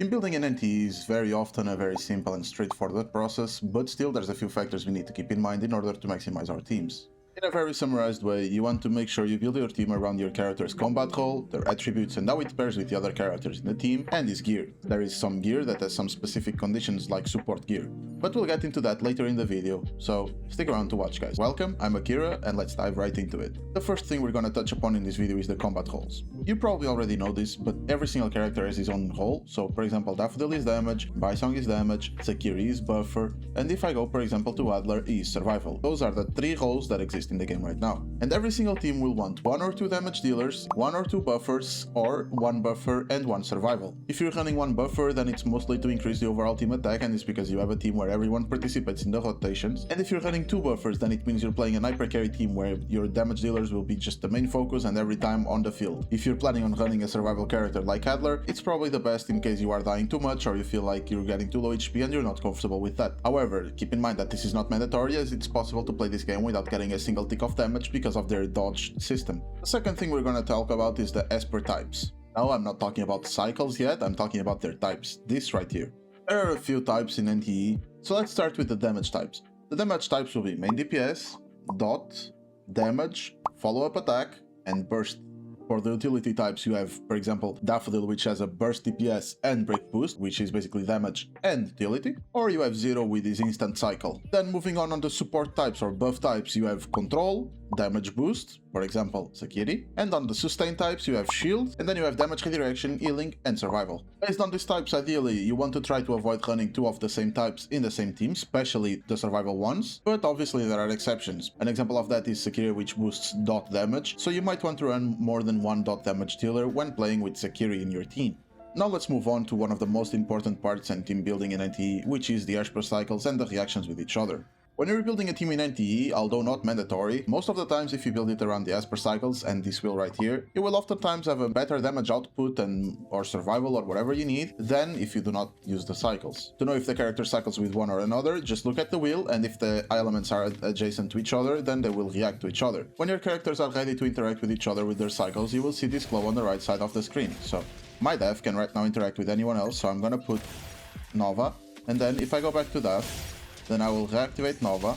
Team building in NTE is very often a very simple and straightforward process, but still there's a few factors we need to keep in mind in order to maximize our teams. In a very summarized way, you want to make sure you build your team around your character's combat role, their attributes and how it pairs with the other characters in the team, and his gear. There is some gear that has some specific conditions like support gear, but we'll get into that later in the video, so stick around to watch, guys. Welcome, I'm Akira, and let's dive right into it. The first thing we're gonna touch upon in this video is the combat roles. You probably already know this, but every single character has his own role, so for example Daffodil is damage, Bysong is damage, Sakiri is buffer, and if I go for example to Adler, he is survival. Those are the three roles that exist in the game right now. And every single team will want 1 or 2 damage dealers, 1 or 2 buffers, or 1 buffer and 1 survival. If you're running 1 buffer, then it's mostly to increase the overall team attack, and it's because you have a team where everyone participates in the rotations. And if you're running 2 buffers, then it means you're playing an hyper carry team where your damage dealers will be just the main focus and every time on the field. If you're planning on running a survival character like Adler, it's probably the best in case you are dying too much or you feel like you're getting too low HP and you're not comfortable with that. However, keep in mind that this is not mandatory, as it's possible to play this game without getting a single tick of damage because of their dodge system. The second thing we're gonna talk about is the Esper Types. Now, I'm not talking about cycles yet, I'm talking about their types, this right here. There are a few types in NTE, so let's start with the damage types. The damage types will be main DPS, dot, damage, follow-up attack, and burst. For the utility types, you have, for example, Daffodil, which has a burst DPS and break boost, which is basically damage and utility, or you have Zero with his instant cycle. Then moving on the support types or buff types, you have control, damage boost, for example, Sakiri, and on the sustain types you have shield, and then you have damage redirection, healing, and survival. Based on these types, ideally, you want to try to avoid running 2 of the same types in the same team, especially the survival ones, but obviously there are exceptions. An example of that is Sakiri, which boosts dot damage, so you might want to run more than 1 dot damage dealer when playing with Sakiri in your team. Now let's move on to one of the most important parts in team building in NTE, which is the Esper Cycles and the reactions with each other. When you're building a team in NTE, although not mandatory, most of the times if you build it around the Esper Cycles, and this will right here, you will oftentimes have a better damage output or survival or whatever you need than if you do not use the cycles. To know if the character cycles with one or another, just look at the wheel, and if the elements are adjacent to each other, then they will react to each other. When your characters are ready to interact with each other with their cycles, you will see this glow on the right side of the screen. So my Def can right now interact with anyone else, so I'm gonna put Nova, and then if I go back to that, then I will reactivate Nova,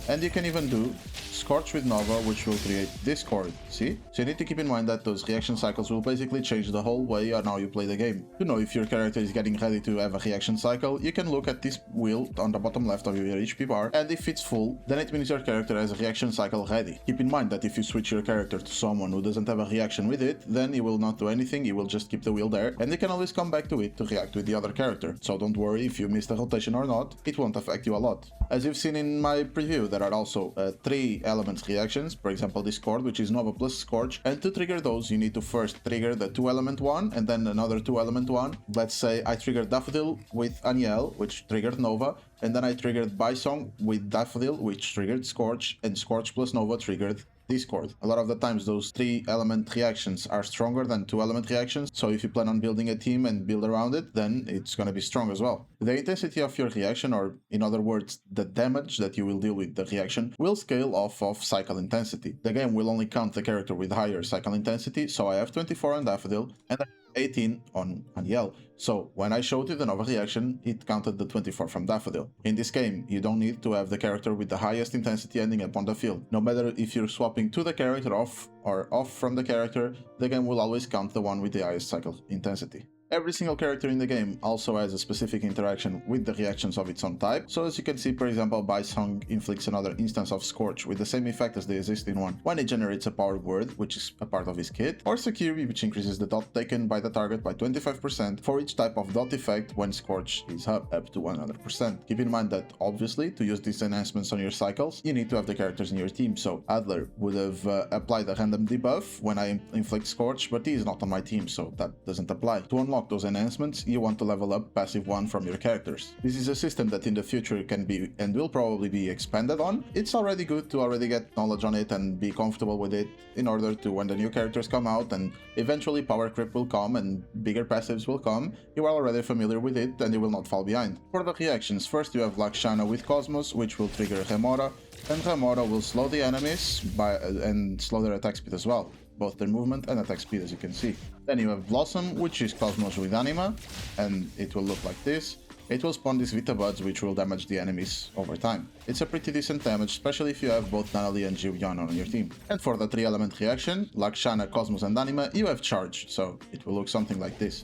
and you can even do Scorch with Nova, which will create Discord, see? So you need to keep in mind that those reaction cycles will basically change the whole way on how you play the game. To know if your character is getting ready to have a reaction cycle, you can look at this wheel on the bottom left of your HP bar, and if it's full, then it means your character has a reaction cycle ready. Keep in mind that if you switch your character to someone who doesn't have a reaction with it, then he will not do anything, he will just keep the wheel there, and you can always come back to it to react with the other character. So don't worry if you miss the rotation or not, it won't affect you a lot. As you've seen in my preview, there are also 3 elements reactions, for example Discord, which is Nova plus Scorch, and to trigger those you need to first trigger the 2 element one and then another 2 element one. Let's say I triggered Daffodil with Aniel, which triggered Nova, and then I triggered Bysong with Daffodil, which triggered Scorch, and Scorch plus Nova triggered Discord. A lot of the times those 3 element reactions are stronger than 2 element reactions, so if you plan on building a team and build around it, then it's gonna be strong as well. The intensity of your reaction, or in other words, the damage that you will deal with the reaction, will scale off of cycle intensity. The game will only count the character with higher cycle intensity, so I have 24 on Daffodil and 18 on Aniel. So when I showed you the Nova reaction, it counted the 24 from Daffodil. In this game, you don't need to have the character with the highest intensity ending up on the field. No matter if you're swapping to the character off or off from the character, the game will always count the one with the highest cycle intensity. Every single character in the game also has a specific interaction with the reactions of its own type, so as you can see, for example, Bysong inflicts another instance of Scorch with the same effect as the existing one when it generates a power word, which is a part of his kit, or Sakiri, which increases the dot taken by the target by 25% for each type of dot effect when Scorch is up to 100%. Keep in mind that, obviously, to use these enhancements on your cycles, you need to have the characters in your team, so Adler would have applied a random debuff when I inflict Scorch, but he is not on my team, so that doesn't apply. To unlock those enhancements, you want to level up passive 1 from your characters. This is a system that in the future can be and will probably be expanded on. It's already good to already get knowledge on it and be comfortable with it in order to, when the new characters come out and eventually power creep will come and bigger passives will come, you are already familiar with it and you will not fall behind. For the reactions, first you have Lakshana with Cosmos, which will trigger Remora, and Remora will slow the enemies and slow their attack speed as well. both their movement and attack speed, as you can see. Then you have Blossom, which is Cosmos with Anima, and it will look like this. It will spawn these Vita Buds, which will damage the enemies over time. It's a pretty decent damage, especially if you have both Nanali and Jiuyan on your team. And for the 3-element reaction, Lakshana, Cosmos and Anima, you have Charge, so it will look something like this.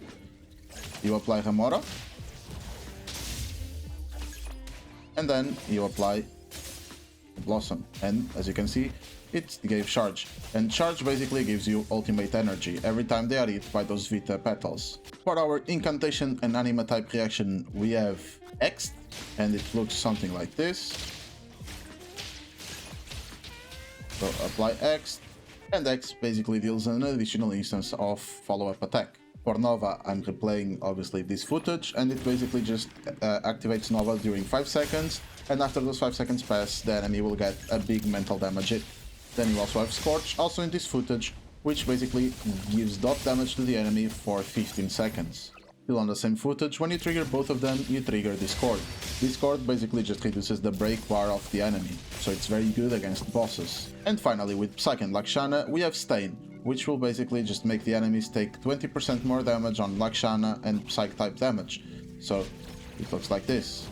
You apply Gamora, and then you apply Blossom, and as you can see, it gave Charge, and Charge basically gives you ultimate energy every time they are hit by those Vita petals. For our Incantation and Anima type reaction, we have X, and it looks something like this. So apply X, and X basically deals an additional instance of follow-up attack. For Nova, I'm replaying obviously this footage, and it basically just activates Nova during 5 seconds, and after those 5 seconds pass, the enemy will get a big mental damage hit. Then you also have Scorch, also in this footage, which basically gives dot damage to the enemy for 15 seconds. Still on the same footage, when you trigger both of them, you trigger Discord. Discord basically just reduces the break bar of the enemy, so it's very good against bosses. And finally, with Psyche and Lakshana, we have Stain, which will basically just make the enemies take 20% more damage on Lakshana and Psyche type damage. So it looks like this.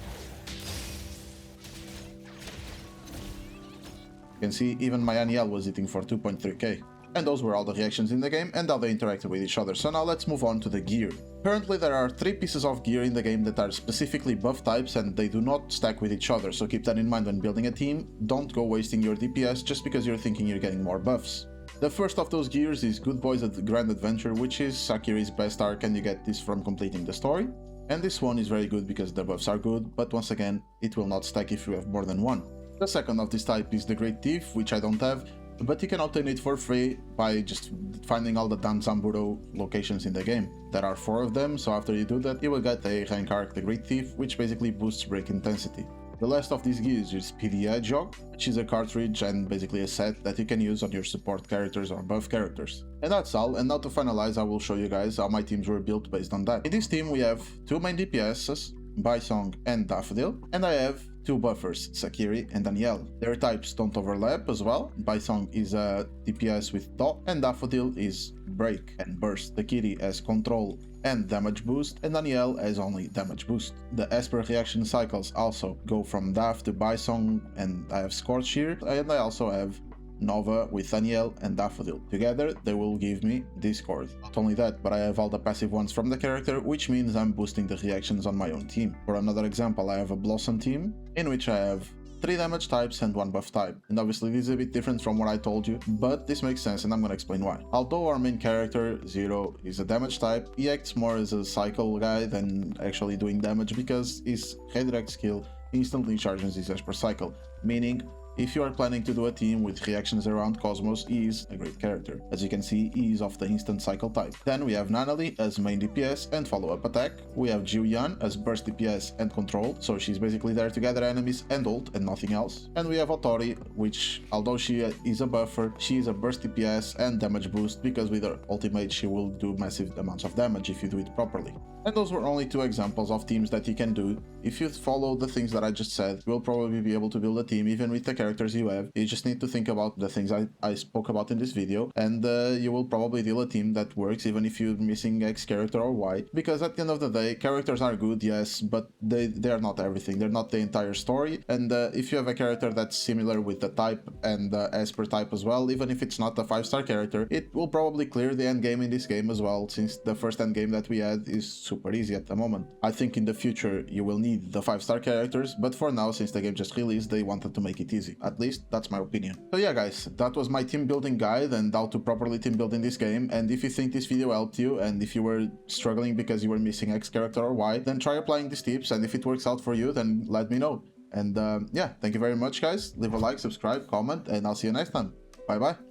You can see even my Aniel was hitting for 2.3k. And those were all the reactions in the game and how they interacted with each other. So now let's move on to the gear. Currently there are 3 pieces of gear in the game that are specifically buff types and they do not stack with each other, so keep that in mind when building a team. Don't go wasting your DPS just because you're thinking you're getting more buffs. The first of those gears is Good Boys at the Grand Adventure, which is Sakiri's best arc, and you get this from completing the story. And this one is very good because the buffs are good, but once again, it will not stack if you have more than one. The second of this type is the Great Thief, which I don't have, but you can obtain it for free by just finding all the Danzamburo locations in the game. There are 4 of them, so after you do that, you will get a rank arc, the Great Thief, which basically boosts break intensity. The last of these gears is PD Hedgehog, which is a cartridge and basically a set that you can use on your support characters or buff characters. And that's all, and now to finalize I will show you guys how my teams were built based on that. In this team we have 2 main DPSs, Baisong and Daffodil, and I have 2 buffers, Sakiri and Danielle. Their types don't overlap as well. Baisong is a DPS with dot, and Daffodil is break and burst. Sakiri has control and damage boost, and Danielle has only damage boost. The Esper reaction cycles also go from Daff to Baisong, and I have Scorch here, and I also have Nova with Danielle and Daffodil. Together they will give me Discord. Not only that, but I have all the passive ones from the character, which means I'm boosting the reactions on my own team. For another example, I have a Blossom team, in which I have 3 damage types and 1 buff type. And obviously this is a bit different from what I told you, but this makes sense and I'm gonna explain why. Although our main character, Zero, is a damage type, he acts more as a cycle guy than actually doing damage because his redirect skill instantly charges his Esper Cycle, meaning if you are planning to do a team with reactions around Cosmos, he is a great character. As you can see, he is of the instant cycle type. Then we have Nanali as main DPS and follow-up attack. We have Jiuyan as burst DPS and control, so she's basically there to gather enemies and ult and nothing else. And we have Otori, which although she is a buffer, she is a burst DPS and damage boost because with her ultimate she will do massive amounts of damage if you do it properly. And those were only 2 examples of teams that you can do. If you follow the things that I just said, you'll probably be able to build a team even with the characters you have. You just need to think about the things I spoke about in this video, and you will probably deal a team that works even if you're missing X character or Y, because at the end of the day, characters are good, yes, but they are not everything. They're not the entire story, and if you have a character that's similar with the type and the Esper type as well, even if it's not a 5-star character, it will probably clear the endgame in this game as well, since the first endgame that we had is super easy at the moment. I think in the future you will need the 5-star characters, but for now, since the game just released, they wanted to make it easy. At least that's my opinion. So yeah guys, that was my team building guide and how to properly team build in this game. And if you think this video helped you, and if you were struggling because you were missing X character or Y, then try applying these tips, and if it works out for you, then let me know. And yeah, thank you very much guys. Leave a like, subscribe, comment, and I'll see you next time. Bye bye.